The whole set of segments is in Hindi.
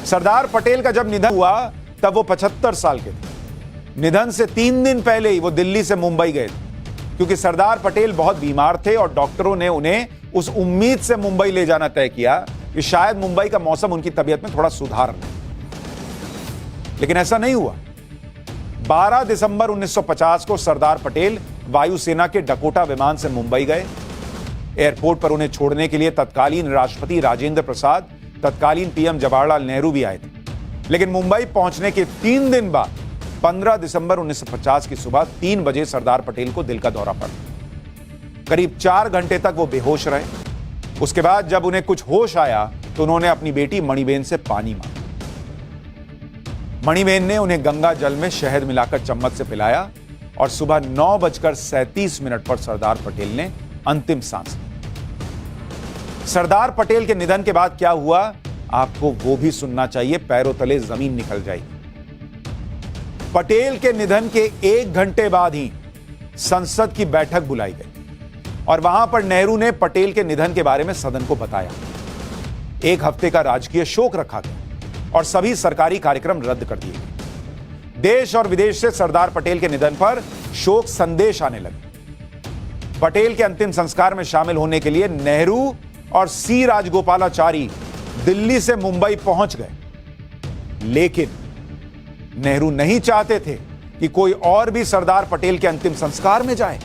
सरदार पटेल का जब निधन हुआ तब वो 75 साल के थे। निधन से 3 दिन पहले ही वो दिल्ली से मुंबई गए थे, क्योंकि सरदार पटेल बहुत बीमार थे और डॉक्टरों ने उन्हें उस उम्मीद से मुंबई ले जाना तय किया कि शायद मुंबई का मौसम उनकी तबीयत में थोड़ा सुधार ले। लेकिन ऐसा नहीं हुआ। 12 दिसंबर 1950 को सरदार पटेल वायुसेना के डकोटा विमान से मुंबई गए। एयरपोर्ट पर उन्हें छोड़ने के लिए तत्कालीन राष्ट्रपति राजेंद्र प्रसाद, तत्कालीन पीएम जवाहरलाल नेहरू भी आए थे। लेकिन मुंबई पहुंचने के 3 दिन बाद 15 दिसंबर 1950 की सुबह 3 बजे सरदार पटेल को दिल का दौरा पड़ा। करीब 4 घंटे तक वो बेहोश रहे। उसके बाद जब उन्हें कुछ होश आया तो उन्होंने अपनी बेटी मणिबेन से पानी मांगा। मणिबेन ने उन्हें गंगा जल में शहद मिलाकर चम्मच से पिलाया और सुबह 9:37 पर सरदार पटेल ने अंतिम सांस ली। सरदार पटेल के निधन के बाद क्या हुआ, आपको वो भी सुनना चाहिए, पैरों तले जमीन निकल जाएगी। पटेल के निधन के 1 घंटे बाद ही संसद की बैठक बुलाई गई और वहां पर नेहरू ने पटेल के निधन के बारे में सदन को बताया। 1 हफ्ते का राजकीय शोक रखा गया और सभी सरकारी कार्यक्रम रद्द कर दिए गए। देश और विदेश से सरदार पटेल के निधन पर शोक संदेश आने लगे। पटेल के अंतिम संस्कार में शामिल होने के लिए नेहरू और सी राजगोपालाचारी दिल्ली से मुंबई पहुंच गए। लेकिन नेहरू नहीं चाहते थे कि कोई और भी सरदार पटेल के अंतिम संस्कार में जाए।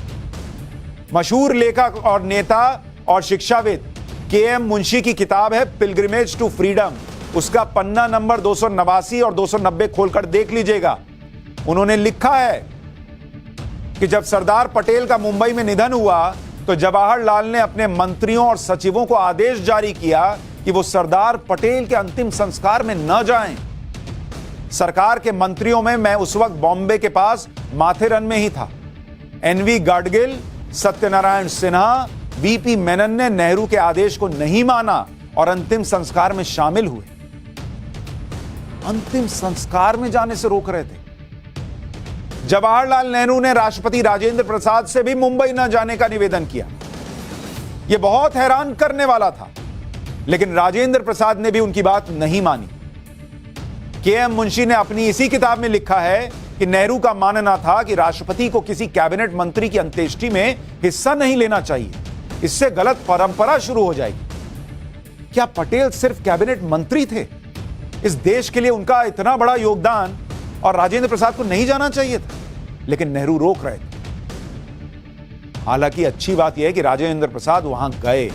मशहूर लेखक और नेता और शिक्षाविद के.एम. मुंशी की किताब है पिलग्रिमेज टू फ्रीडम। उसका पन्ना नंबर 289 और 290 खोलकर देख लीजिएगा। उन्होंने लिखा है कि जब सरदार पटेल का मुंबई में निधन हुआ तो जवाहरलाल ने अपने मंत्रियों और सचिवों को आदेश जारी किया कि वो सरदार पटेल के अंतिम संस्कार में न जाएं। सरकार के मंत्रियों में मैं उस वक्त बॉम्बे के पास माथेरन में ही था। एनवी गाडगिल, सत्यनारायण सिन्हा, वीपी मेनन ने नेहरू के आदेश को नहीं माना और अंतिम संस्कार में शामिल हुए। अंतिम संस्कार में जाने से रोक रहे थे। जवाहरलाल नेहरू ने राष्ट्रपति राजेंद्र प्रसाद से भी मुंबई न जाने का निवेदन किया। यह बहुत हैरान करने वाला था, लेकिन राजेंद्र प्रसाद ने भी उनकी बात नहीं मानी। के.एम. मुंशी ने अपनी इसी किताब में लिखा है कि नेहरू का मानना था कि राष्ट्रपति को किसी कैबिनेट मंत्री की अंत्येष्टि में हिस्सा नहीं लेना चाहिए, इससे गलत परंपरा शुरू हो जाएगी। क्या पटेल सिर्फ कैबिनेट मंत्री थे? इस देश के लिए उनका इतना बड़ा योगदान और राजेंद्र प्रसाद को नहीं जाना चाहिए था, लेकिन नेहरू रोक रहे थे। हालांकि अच्छी बात यह है कि राजेंद्र प्रसाद वहां गए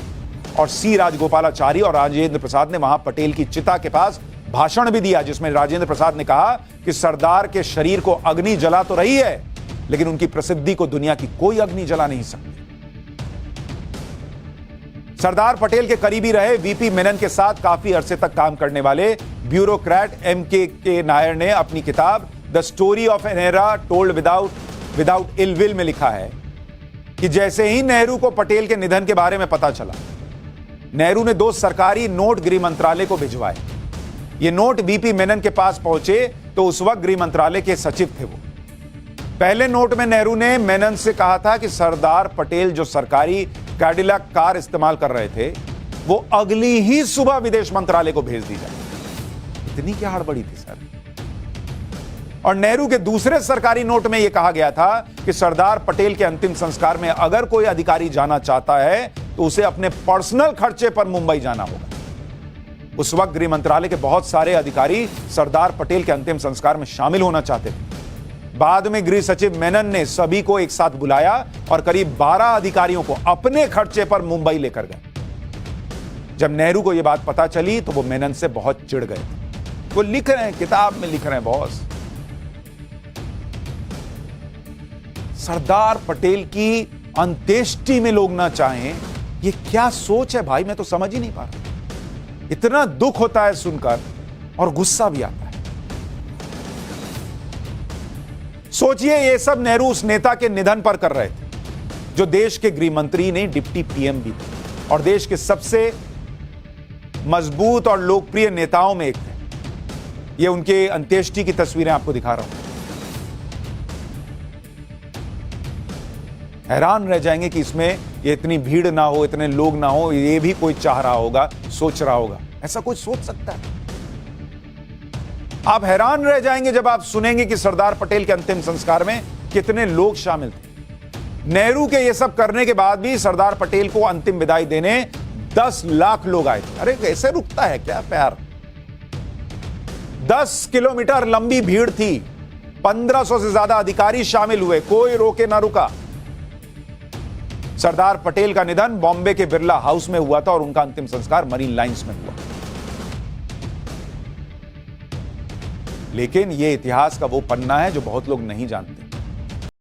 और सी राजगोपालाचारी और राजेंद्र प्रसाद ने वहां पटेल की चिता के पास भाषण भी दिया, जिसमें राजेंद्र प्रसाद ने कहा कि सरदार के शरीर को अग्नि जला तो रही है, लेकिन उनकी प्रसिद्धि को दुनिया की कोई अग्नि जला नहीं सकती। सरदार पटेल के करीबी रहे वीपी मेनन के साथ काफी अरसे तक काम करने वाले ब्यूरोक्रेट M.K. नायर ने अपनी किताब the story of an era told without ill will में लिखा है कि जैसे ही नेहरू को पटेल के निधन के बारे में पता चला, नेहरू ने 2 सरकारी नोट गृह मंत्रालय को भिजवाए। ये नोट वीपी मेनन के पास पहुंचे तो उस वक्त गृह मंत्रालय के सचिव थे वो। पहले नोट में नेहरू ने मेनन से कहा था कि सरदार पटेल जो सरकारी कैडिलैक कार इस्तेमाल कर रहे थे वो अगली ही सुबह विदेश मंत्रालय को भेज दी जाए। इतनी क्या हड़बड़ी थी सर। और नेहरू के दूसरे सरकारी नोट में यह कहा गया था कि सरदार पटेल के अंतिम संस्कार में अगर कोई अधिकारी जाना चाहता है तो उसे अपने पर्सनल खर्चे पर मुंबई जाना होगा। उस वक्त गृह मंत्रालय के बहुत सारे अधिकारी सरदार पटेल के अंतिम संस्कार में शामिल होना चाहते थे। बाद में गृह सचिव मेनन ने सभी को एक साथ बुलाया और करीब 12 अधिकारियों को अपने खर्चे पर मुंबई लेकर गए। जब नेहरू को यह बात पता चली तो वो मेनन से बहुत चिढ़ गए। वो लिख रहे हैं, किताब में लिख रहे हैं, बॉस, सरदार पटेल की अंत्येष्टि में लोग ना चाहें, ये क्या सोच है भाई, मैं तो समझ ही नहीं पा रहा। इतना दुख होता है सुनकर और गुस्सा भी आता है। सोचिए, ये सब नेहरू उस नेता के निधन पर कर रहे थे जो देश के गृह मंत्री ने डिप्टी पीएम भी थे और देश के सबसे मजबूत और लोकप्रिय नेताओं में एक थे। ये उनके अंत्येष्टि की तस्वीरें आपको दिखा रहा हूं। हैरान रह जाएंगे कि इसमें ये इतनी भीड़ ना हो, इतने लोग ना हो, ये भी कोई चाह रहा होगा, सोच रहा होगा। ऐसा कोई सोच सकता है? आप हैरान रह जाएंगे जब आप सुनेंगे कि सरदार पटेल के अंतिम संस्कार में कितने लोग शामिल थे। नेहरू के ये सब करने के बाद भी सरदार पटेल को अंतिम विदाई देने 10 लाख लोग आए थे। अरे कैसे रुकता है क्या प्यार। 10 किलोमीटर लंबी भीड़ थी, 1500 से ज्यादा अधिकारी शामिल हुए, कोई रोके ना रुका। सरदार पटेल का निधन बॉम्बे के बिरला हाउस में हुआ था और उनका अंतिम संस्कार मरीन लाइंस में हुआ। लेकिन यह इतिहास का वो पन्ना है जो बहुत लोग नहीं जानते।